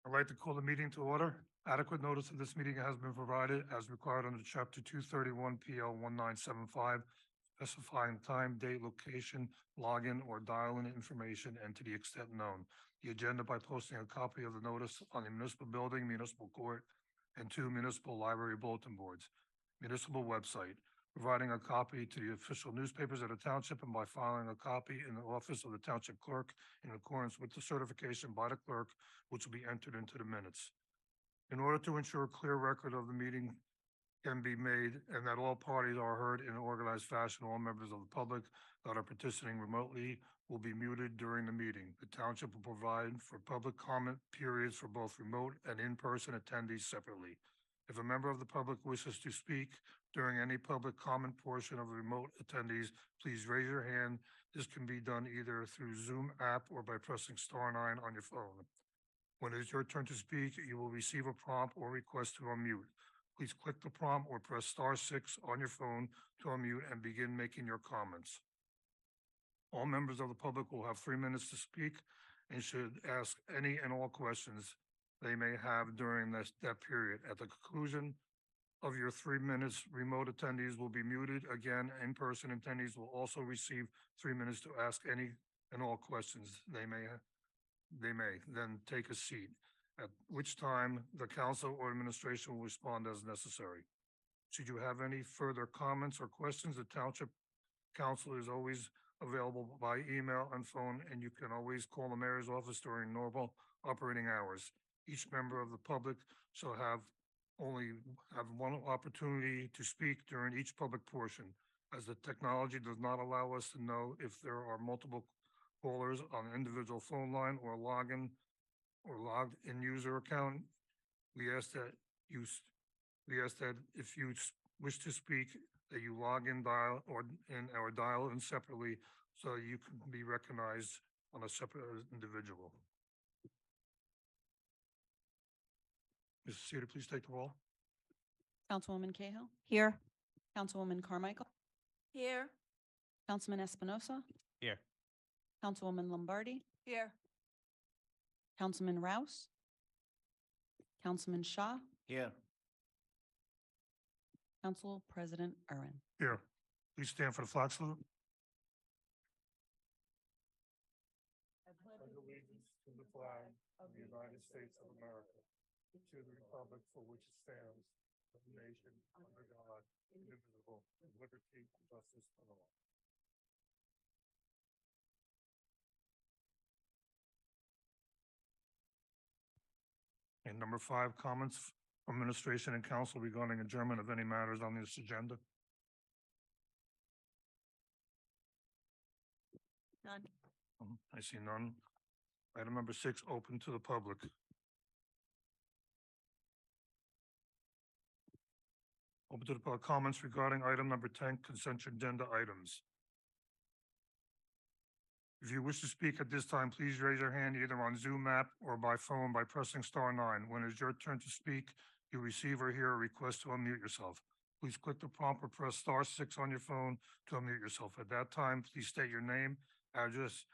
I'd like to call the meeting to order. Adequate notice of this meeting has been provided as required under Chapter 231 PL 1975, specifying time, date, location, login, or dial-in information, and to the extent known. The agenda by posting a copy of the notice on the municipal building, municipal court, and 2 municipal library bulletin boards, municipal website, providing a copy to the official newspapers of the township, and by filing a copy in the office of the township clerk in accordance with the certification by the clerk, which will be entered into the minutes. In order to ensure a clear record of the meeting can be made and that all parties are heard in an organized fashion, all members of the public that are participating remotely will be muted during the meeting. The township will provide for public comment periods for both remote and in-person attendees separately. If a member of the public wishes to speak during any public comment portion of the remote attendees, please raise your hand. This can be done either through Zoom app or by pressing *9 on your phone. When it is your turn to speak, you will receive a prompt or request to unmute. Please click the prompt or press *6 on your phone to unmute and begin making your comments. All members of the public will have 3 minutes to speak and should ask any and all questions they may have during that period. At the conclusion of your 3 minutes, remote attendees will be muted. Again, in-person attendees will also receive 3 minutes to ask any and all questions they may then take a seat, at which time the council or administration will respond as necessary. Should you have any further comments or questions, the township council is always available by email and phone, and you can always call the mayor's office during normal operating hours. Each member of the public shall only have one opportunity to speak during each public portion, as the technology does not allow us to know if there are multiple callers on an individual phone line or logged in user account. We ask that if you wish to speak, that you log in, dial in separately, so you can be recognized on a separate individual. Mrs. Cedar, please take the roll. Councilwoman Cahill, Here. Councilwoman Carmichael, Here. Councilman Espinosa, Here. Councilwoman Lombardi, Here. Councilman Rouse, Councilman Shaw, Here. Council President Irwin. Here, please stand for the flag salute. I pledge allegiance to the flag of the United States of America, to the republic for which it stands, one nation, under God, indivisible, with liberty and justice for all. And number 5, comments from administration and council regarding adjournment of any matters on this agenda. None. I see none. Item number 6, open to the public. Open to the public comments regarding item number 10, consent agenda items. If you wish to speak at this time, please raise your hand either on Zoom app or by phone by pressing *9. When it is your turn to speak, you receive or hear a request to unmute yourself. Please click the prompt or press *6 on your phone to unmute yourself. At that time, please state your name, address,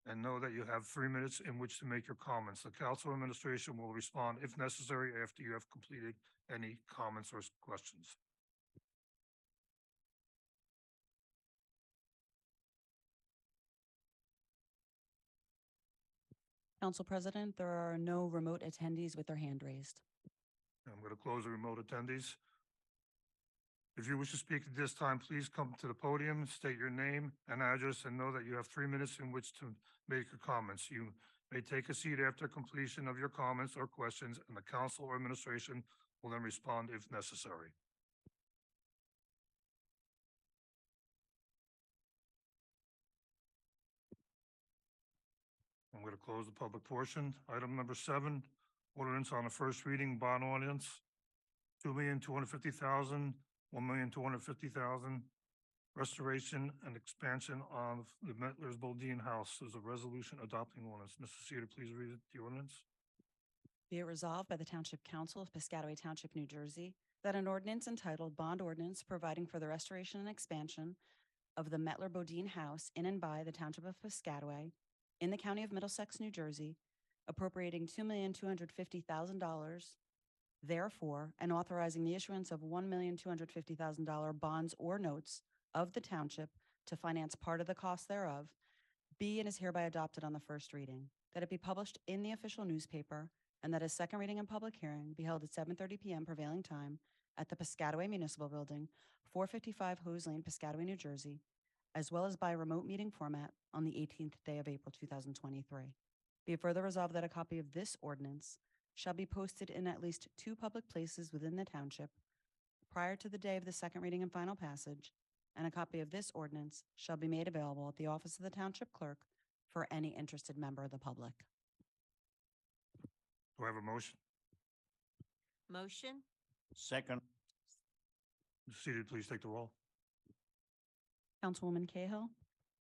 and know that you have 3 minutes in which to make your comments. The council administration will respond if necessary after you have completed any comments or questions. Council President, there are no remote attendees with their hand raised. I'm going to close the remote attendees. If you wish to speak at this time, please come to the podium, state your name and address, and know that you have 3 minutes in which to make your comments. You may take a seat after completion of your comments or questions, and the council or administration will then respond if necessary. I'm going to close the public portion. Item number 7, ordinance on the first reading, bond ordinance, $2,250,000, $1,250,000, restoration and expansion of the Mettler's Bodine House. There's a resolution adopting ordinance. Mrs. Cedar, please read the ordinance. Be it resolved by the Township Council of Piscataway Township, New Jersey, that an ordinance entitled Bond Ordinance Providing for the Restoration and Expansion of the Mettler Bodine House in and by the Township of Piscataway in the County of Middlesex, New Jersey, appropriating $2,250,000, therefore, and authorizing the issuance of $1,250,000 bonds or notes of the township to finance part of the cost thereof, be and is hereby adopted on the first reading, that it be published in the official newspaper, and that a second reading and public hearing be held at 7:30 p.m. prevailing time at the Piscataway Municipal Building, 455 Hose Lane, Piscataway, New Jersey, as well as by remote meeting format on the 18th day of April 2023. Be it further resolved that a copy of this ordinance shall be posted in at least 2 public places within the township prior to the day of the second reading and final passage, and a copy of this ordinance shall be made available at the office of the township clerk for any interested member of the public. Do I have a motion? Motion? Second. Ms. Seated, please take the roll. Councilwoman Cahill,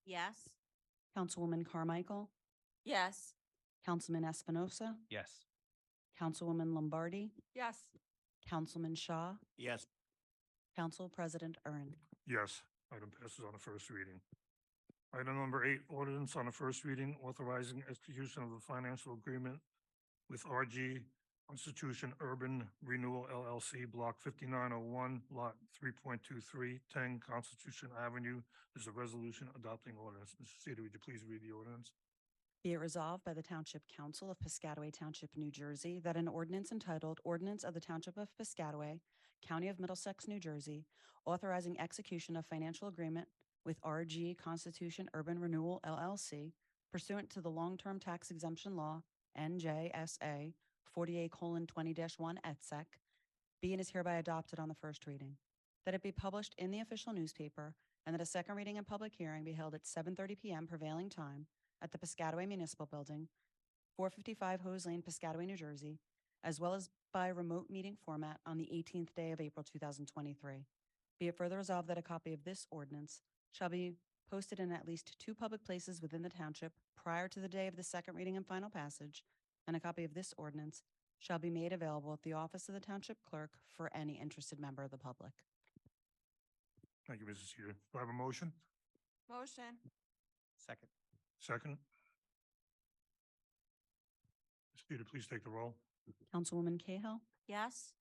Yes. Councilwoman Carmichael, Yes. Councilman Espinosa, Yes. Councilwoman Lombardi, Yes. Councilman Shaw, Yes. Council President Ern. Yes, item passes on the first reading. Item number 8, ordinance on the first reading authorizing execution of the financial agreement with RG Constitution Urban Renewal LLC, Block 5901, Lot 3.23, 10 Constitution Avenue. There's a resolution adopting ordinance. Mrs. Seated, would you please read the ordinance? Be it resolved by the Township Council of Piscataway Township, New Jersey, that an ordinance entitled Ordinance of the Township of Piscataway, County of Middlesex, New Jersey, authorizing execution of financial agreement with RG Constitution Urban Renewal LLC pursuant to the long-term tax exemption law, NJSA 48:20-1 et sec, be and is hereby adopted on the first reading, that it be published in the official newspaper, and that a second reading and public hearing be held at 7:30 p.m. prevailing time at the Piscataway Municipal Building, 455 Hose Lane, Piscataway, New Jersey, as well as by remote meeting format on the 18th day of April 2023. Be it further resolved that a copy of this ordinance shall be posted in at least 2 public places within the township prior to the day of the second reading and final passage, and a copy of this ordinance shall be made available at the office of the township clerk for any interested member of the public. Thank you, Mrs. Seated. Do I have a motion? Motion? Second. Second. Ms. Seated, please take the roll. Councilwoman Cahill, Yes.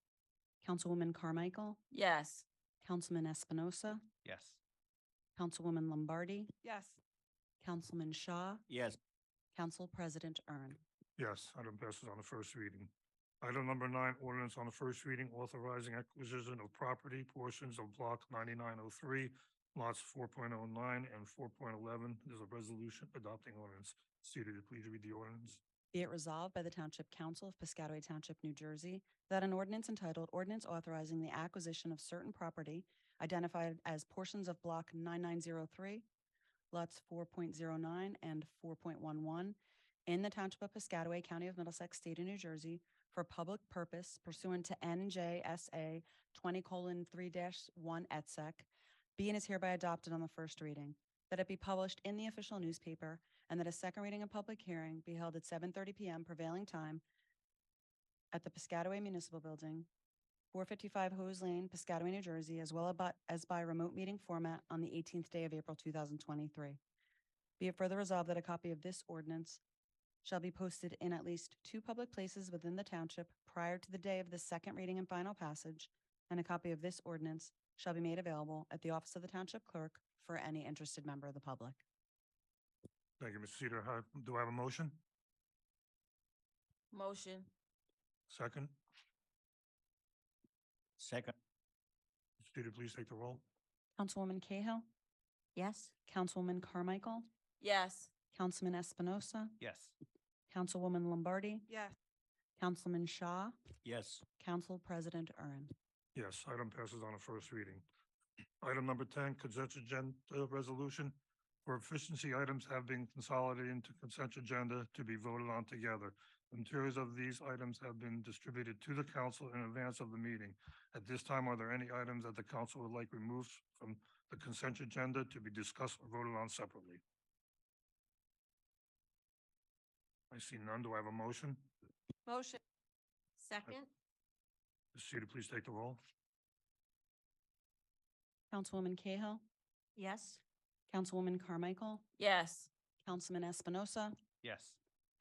Councilwoman Carmichael, Yes. Councilman Espinosa, Yes. Councilwoman Lombardi, Yes. Councilman Shaw, Yes. Council President Ern. Yes, item passes on the first reading. Item number 9, ordinance on the first reading authorizing acquisition of property portions of block 9903, lots 4.09 and 4.11. There's a resolution adopting ordinance. Seated, please read the ordinance. Be it resolved by the Township Council of Piscataway Township, New Jersey, that an ordinance entitled Ordinance Authorizing the Acquisition of Certain Property Identified as Portions of Block 9903, lots 4.09 and 4.11 in the Township of Piscataway, County of Middlesex, State of New Jersey, for public purpose pursuant to NJSA 20:3-1 et sec, be and is hereby adopted on the first reading, that it be published in the official newspaper, and that a second reading and public hearing be held at 7:30 p.m. prevailing time at the Piscataway Municipal Building, 455 Hose Lane, Piscataway, New Jersey, as well as by remote meeting format on the 18th day of April 2023. Be it further resolved that a copy of this ordinance shall be posted in at least 2 public places within the township prior to the day of the second reading and final passage, and a copy of this ordinance shall be made available at the office of the township clerk for any interested member of the public. Thank you, Mrs. Seated. Do I have a motion? Motion? Second. Second. Ms. Seated, please take the roll. Councilwoman Cahill, Yes. Councilwoman Carmichael, Yes. Councilman Espinosa, Yes. Councilwoman Lombardi, Yes. Councilman Shaw, Yes. Council President Ern. Yes, item passes on the first reading. Item number 10, consent agenda resolution. For efficiency, items have been consolidated into consent agenda to be voted on together. The materials of these items have been distributed to the council in advance of the meeting. At this time, are there any items that the council would like removed from the consent agenda to be discussed or voted on separately? I see none. Do I have a motion? Motion? Second? Ms. Seated, please take the roll. Councilwoman Cahill, Yes. Councilwoman Carmichael, Yes. Councilman Espinosa, Yes.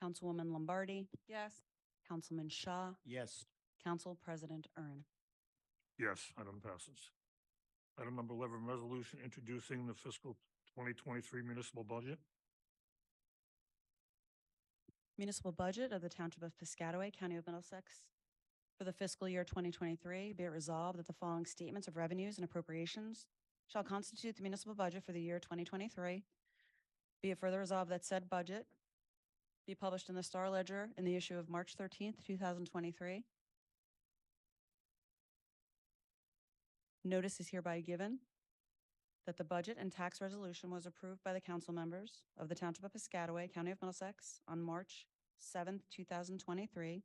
Councilwoman Lombardi, Yes. Councilman Shaw, Yes. Council President Ern. Yes, item passes. Item number 11, resolution introducing the fiscal 2023 municipal budget. Municipal budget of the Township of Piscataway, County of Middlesex for the fiscal year 2023, be it resolved that the following statements of revenues and appropriations shall constitute the municipal budget for the year 2023. Be it further resolved that said budget be published in the Star Ledger in the issue of March 13th, 2023. Notice is hereby given that the budget and tax resolution was approved by the council members of the Township of Piscataway, County of Middlesex on March 7th, 2023.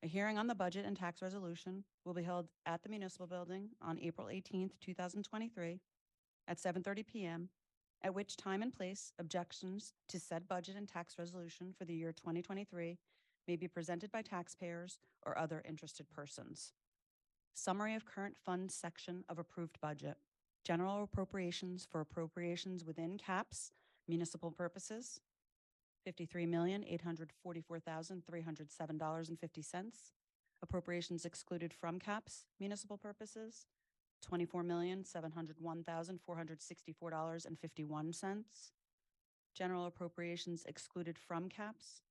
A hearing on the budget and tax resolution will be held at the municipal building on April 18th, 2023 at 7:30 p.m., at which time and place objections to said budget and tax resolution for the year 2023 may be presented by taxpayers or other interested persons. Summary of current fund section of approved budget. General appropriations for appropriations within caps, municipal purposes, $53,844,307.50. Appropriations excluded from caps, municipal purposes, $24,701,464.51. General appropriations excluded from caps,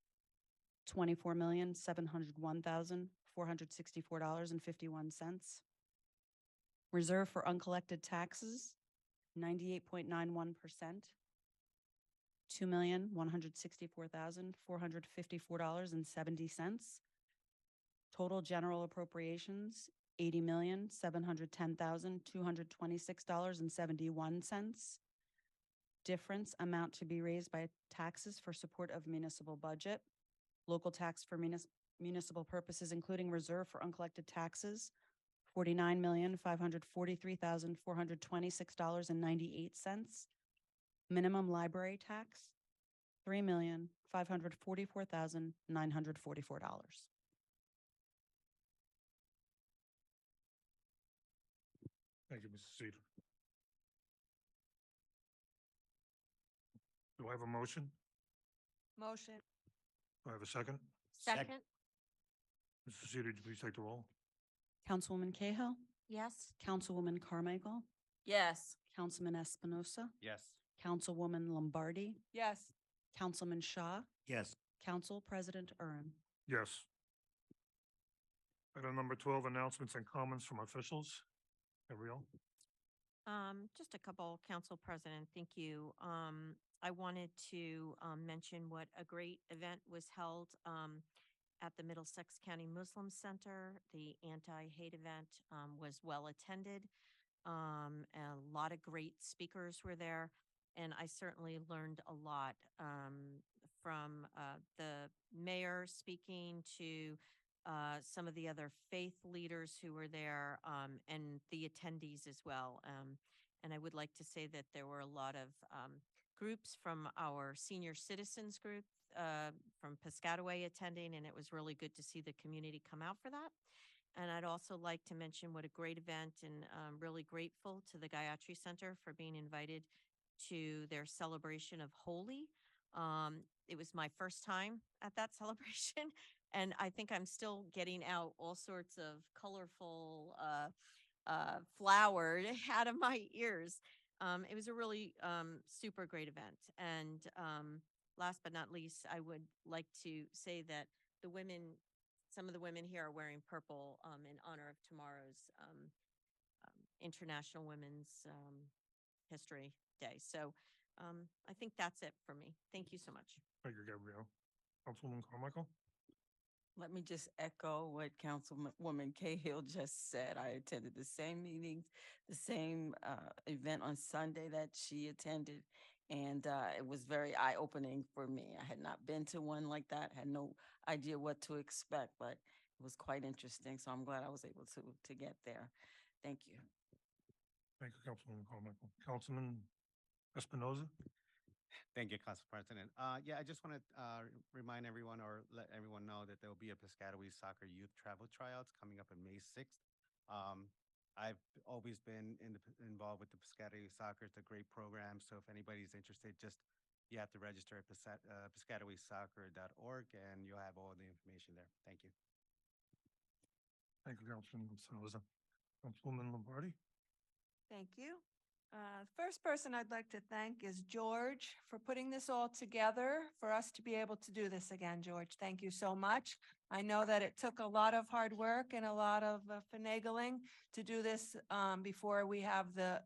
$24,701,464.51. Reserve for uncollected taxes, 98.91%, $2,164,454.70. Total general appropriations, $80,710,226.71. Difference amount to be raised by taxes for support of municipal budget. Local tax for municipal purposes, including reserve for uncollected taxes, $49,543,426.98. Minimum library tax, $3,544,944. Thank you, Mrs. Cedar. Do I have a motion? Motion. Do I have a second? Second. Mrs. Cedar, would you please take the roll? Councilwoman Cahill, Yes. Councilwoman Carmichael, Yes. Councilman Espinosa, Yes. Councilwoman Lombardi, Yes. Councilman Shaw, Yes. Council President Ern. Yes. Item number 12, announcements and comments from officials. Gabrielle? Just a couple, Council President, thank you. I wanted to, mention what a great event was held, at the Middlesex County Muslim Center. The anti-hate event, was well attended. A lot of great speakers were there, and I certainly learned a lot, from, the mayor speaking to, some of the other faith leaders who were there, and the attendees as well. And I would like to say that there were a lot of groups from our senior citizens group from Piscataway attending, and it was really good to see the community come out for that. And I'd also like to mention what a great event, and really grateful to the Gayatri Center for being invited to their celebration of Holi. It was my first time at that celebration, and I think I'm still getting out all sorts of colorful flour out of my ears. It was a really super great event. And last but not least, I would like to say that the women, some of the women here are wearing purple in honor of tomorrow's International Women's History Day. So I think that's it for me. Thank you so much. Thank you, Gabrielle. Councilwoman Carmichael? Let me just echo what Councilwoman Cahill just said. I attended the same meetings, the same event on Sunday that she attended, and it was very eye-opening for me. I had not been to one like that, had no idea what to expect, but it was quite interesting, so I'm glad I was able to get there. Thank you. Thank you, Councilwoman Carmichael. Councilman Espinoza? Thank you, Council President. Yeah, I just want to remind everyone or let everyone know that there will be a Piscataway Soccer Youth Travel Tryouts coming up on May 6th. I've always been involved with the Piscataway Soccer. It's a great program. So if anybody's interested, just you have to register at piscatawaysoccer.org, and you'll have all the information there. Thank you. Thank you, Councilman Mendoza. Councilwoman Lombardi? Thank you. First person I'd like to thank is George for putting this all together for us to be able to do this again, George. Thank you so much. I know that it took a lot of hard work and a lot of finagling to do this before we have the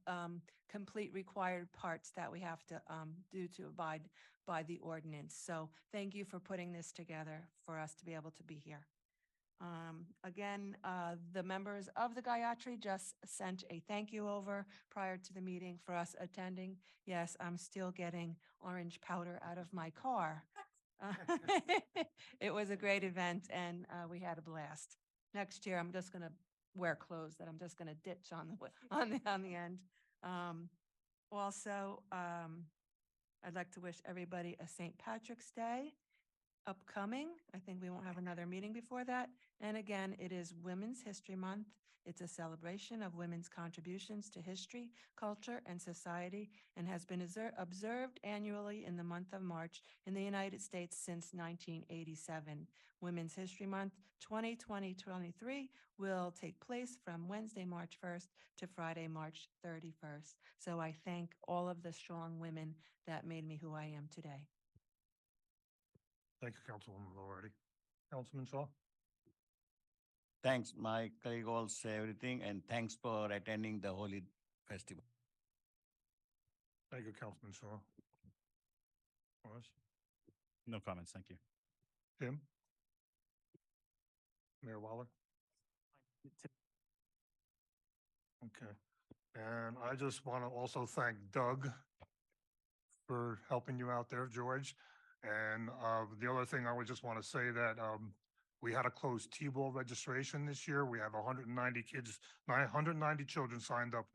complete required parts that we have to do to abide by the ordinance. So thank you for putting this together for us to be able to be here. Again, the members of the Gayatri just sent a thank you over prior to the meeting for us attending. Yes, I'm still getting orange powder out of my car. It was a great event and we had a blast. Next year, I'm just gonna wear clothes that I'm just gonna ditch on the end. Also, I'd like to wish everybody a St. Patrick's Day upcoming. I think we won't have another meeting before that. And again, it is Women's History Month. It's a celebration of women's contributions to history, culture, and society, and has been observed annually in the month of March in the United States since 1987. Women's History Month 2023 will take place from Wednesday, March 1st to Friday, March 31st. So I thank all of the strong women that made me who I am today. Thank you, Councilwoman Lombardi. Councilman Shaw? Thanks, my colleague all say everything, and thanks for attending the Holy Festival. Thank you, Councilman Shaw. Morris? No comments, thank you. Tim? Mayor Waller? Okay. And I just want to also thank Doug for helping you out there, George. And the other thing I would just want to say that we had a closed T-ball registration this year. We have 190 kids, 990 children signed up.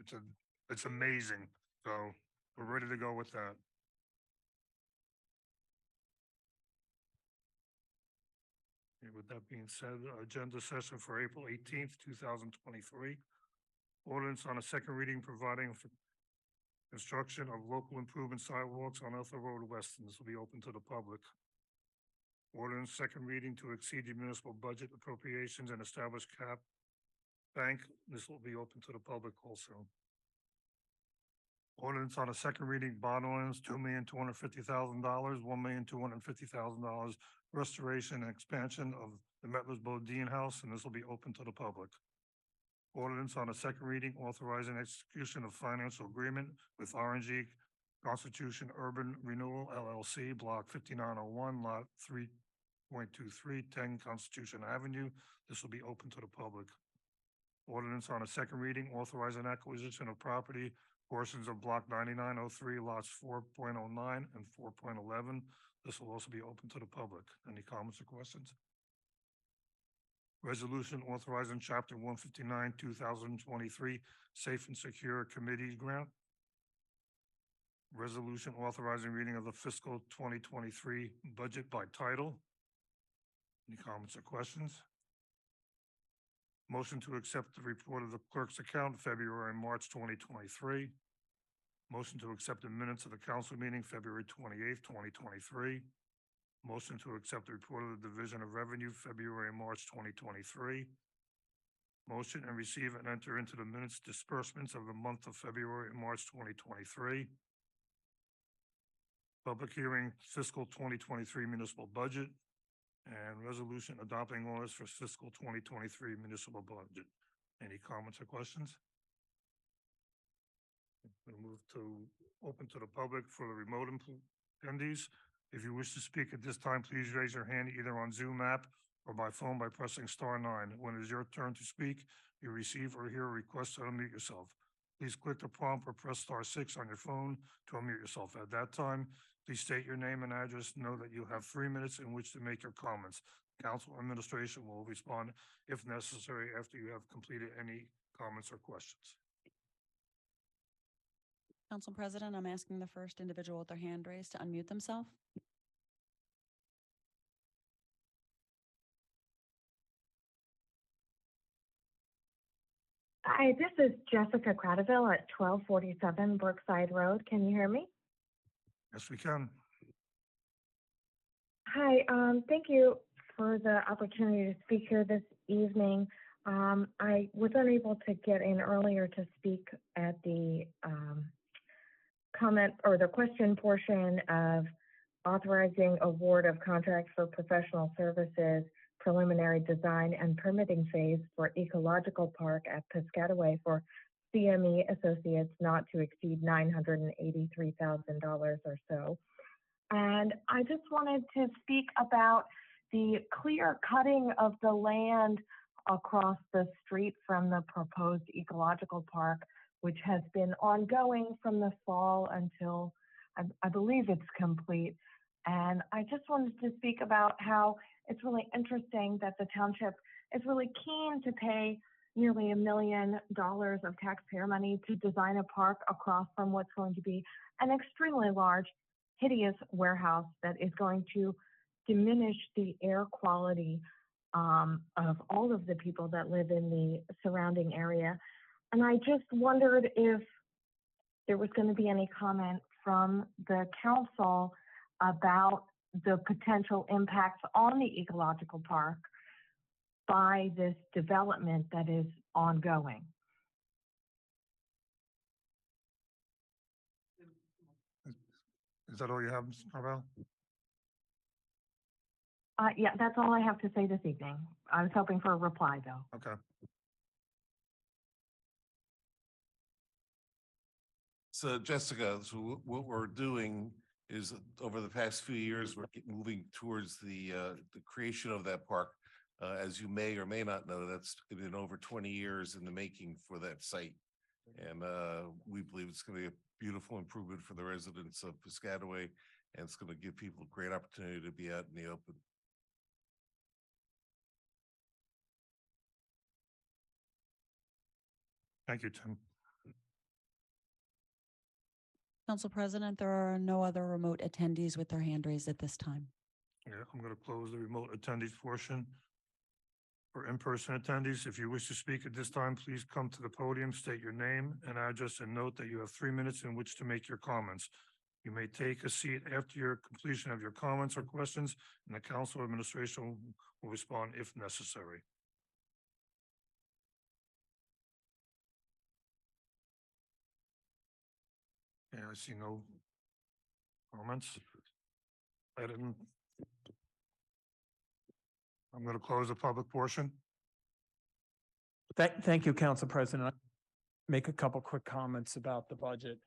It's amazing. So we're ready to go with that. Okay, with that being said, agenda session for April 18th, 2023. Ordinance on a second reading providing for construction of local improvement sidewalks on Ethel Road West, and this will be open to the public. Ordinance second reading to exceed the municipal budget appropriations and establish cap bank. This will be open to the public also. Ordinance on a second reading bond ordinance, $2,250,000, $1,250,000 restoration and expansion of the Metlers Bodine House, and this will be open to the public. Ordinance on a second reading authorizing execution of financial agreement with RNG Constitution Urban Renewal LLC, Block 5901, Lot 3.23, 10 Constitution Avenue. This will be open to the public. Ordinance on a second reading authorizing acquisition of property, portions of Block 9903, lots 4.09 and 4.11. This will also be open to the public. Any comments or questions? Resolution authorizing Chapter 159, 2023, Safe and Secure Committee Grant. Resolution authorizing reading of the fiscal 2023 budget by title. Any comments or questions? Motion to accept the report of the clerk's account, February and March 2023. Motion to accept the minutes of the council meeting, February 28th, 2023. Motion to accept the report of the Division of Revenue, February and March 2023. Motion and receive and enter into the minutes disbursements of the month of February and March 2023. Public hearing fiscal 2023 municipal budget and resolution adopting orders for fiscal 2023 municipal budget. Any comments or questions? We'll move to open to the public for the remote attendees. If you wish to speak at this time, please raise your hand either on Zoom app or by phone by pressing *9. When it is your turn to speak, you receive or hear a request to unmute yourself. Please click the prompt or press *6 on your phone to unmute yourself. At that time, please state your name and address. Know that you have 3 minutes in which to make your comments. Council administration will respond if necessary after you have completed any comments or questions. Council President, I'm asking the first individual with their hand raised to unmute themselves. Hi, this is Jessica Cradaville at 1247 Brookside Road. Can you hear me? Yes, we can. Hi, thank you for the opportunity to speak here this evening. I was unable to get in earlier to speak at the comment or the question portion of authorizing award of contract for professional services, preliminary design and permitting phase for ecological park at Piscataway for CME Associates not to exceed $983,000 or so. And I just wanted to speak about the clear cutting of the land across the street from the proposed ecological park, which has been ongoing from the fall until I believe it's complete. And I just wanted to speak about how it's really interesting that the township is really keen to pay nearly $1 million of taxpayer money to design a park across from what's going to be an extremely large, hideous warehouse that is going to diminish the air quality of all of the people that live in the surrounding area. And I just wondered if there was going to be any comment from the council about the potential impacts on the ecological park by this development that is ongoing. Is that all you have, Ms. Carvel? Yeah, that's all I have to say this evening. I was hoping for a reply, though. Okay. So Jessica, so what we're doing is over the past few years, we're moving towards the creation of that park. As you may or may not know, that's been over 20 years in the making for that site. And we believe it's going to be a beautiful improvement for the residents of Piscataway, and it's going to give people a great opportunity to be out in the open. Thank you, Tim. Council President, there are no other remote attendees with their hand raised at this time. Yeah, I'm going to close the remote attendees portion. For in-person attendees, if you wish to speak at this time, please come to the podium, state your name and address, and note that you have 3 minutes in which to make your comments. You may take a seat after your completion of your comments or questions, and the council administration will respond if necessary. Yeah, I see no comments. I'm going to close the public portion. Thank you, Council President. Make a couple quick comments about the budget.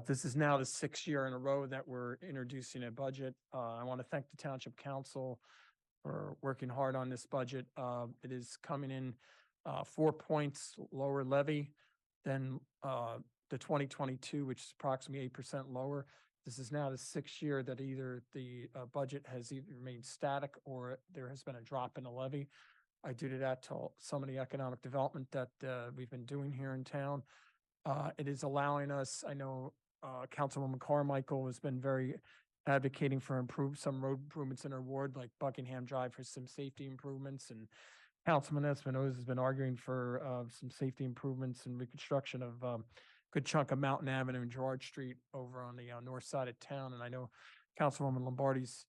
This is now the 6th year in a row that we're introducing a budget. I want to thank the Township Council for working hard on this budget. It is coming in 4 points lower levy than the 2022, which is approximately 8% lower. This is now the 6th year that either the budget has either remained static or there has been a drop in the levy. I due to that to some of the economic development that we've been doing here in town. It is allowing us, I know Councilwoman Carmichael has been very advocating for some road improvements in her ward, like Buckingham Drive for some safety improvements, and Councilman Espinoza has been arguing for some safety improvements and reconstruction of good chunk of Mountain Avenue and Gerard Street over on the north side of town. And I know Councilwoman Lombardi's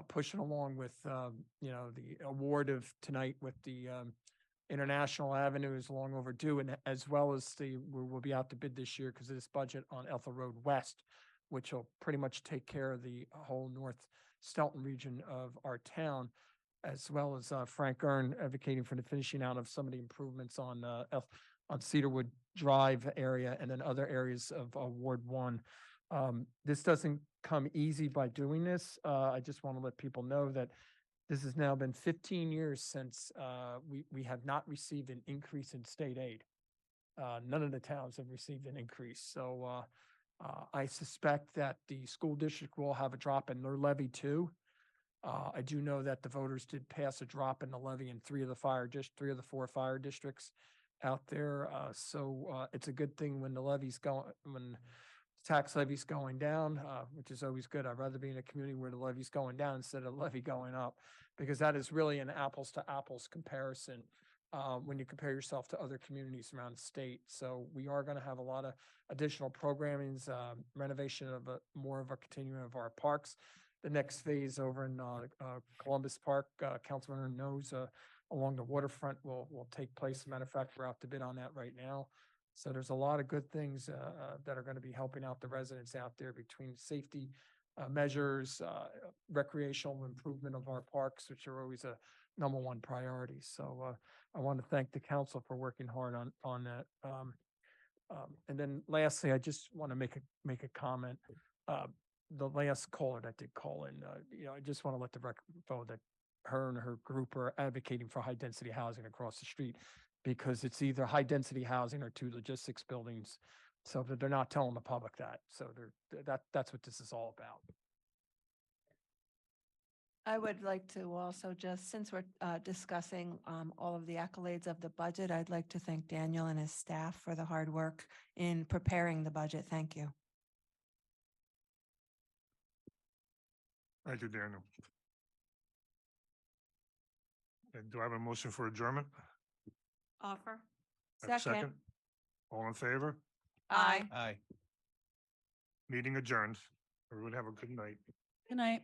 pushing along with, the award of tonight with the International Avenue is long overdue, and as well as we'll be out to bid this year because of this budget on Ethel Road West, which will pretty much take care of the whole North Stelton region of our town, as well as Frank Earn advocating for the finishing out of some of the improvements on Cedarwood Drive area and then other areas of Ward 1. This doesn't come easy by doing this. I just want to let people know that this has now been 15 years since we have not received an increase in state aid. None of the towns have received an increase. So I suspect that the school district will have a drop in their levy too. I do know that the voters did pass a drop in the levy in 3 of the 4 fire districts out there. So it's a good thing when when tax levy's going down, which is always good. I'd rather be in a community where the levy's going down instead of the levy going up, because that is really an apples to apples comparison when you compare yourself to other communities around the state. So we are going to have a lot of additional programmings, renovation of more of a continuum of our parks, the next phase over in Columbus Park, Councilman knows, along the waterfront will take place. As a matter of fact, we're out to bid on that right now. So there's a lot of good things that are going to be helping out the residents out there between safety measures, recreational improvement of our parks, which are always a #1 priority. So I want to thank the council for working hard on that. And then lastly, I just want to make a comment. The last caller that did call in, I just want to let the record know that her and her group are advocating for high density housing across the street because it's either high density housing or 2 logistics buildings. So that they're not telling the public that. So that's what this is all about. I would like to also just, since we're discussing all of the accolades of the budget, I'd like to thank Daniel and his staff for the hard work in preparing the budget. Thank you. Thank you, Daniel. And do I have a motion for adjournment? Offer. I have a Second. All in favor? Aye. Aye. Meeting adjourned. Everyone have a good night. Good night.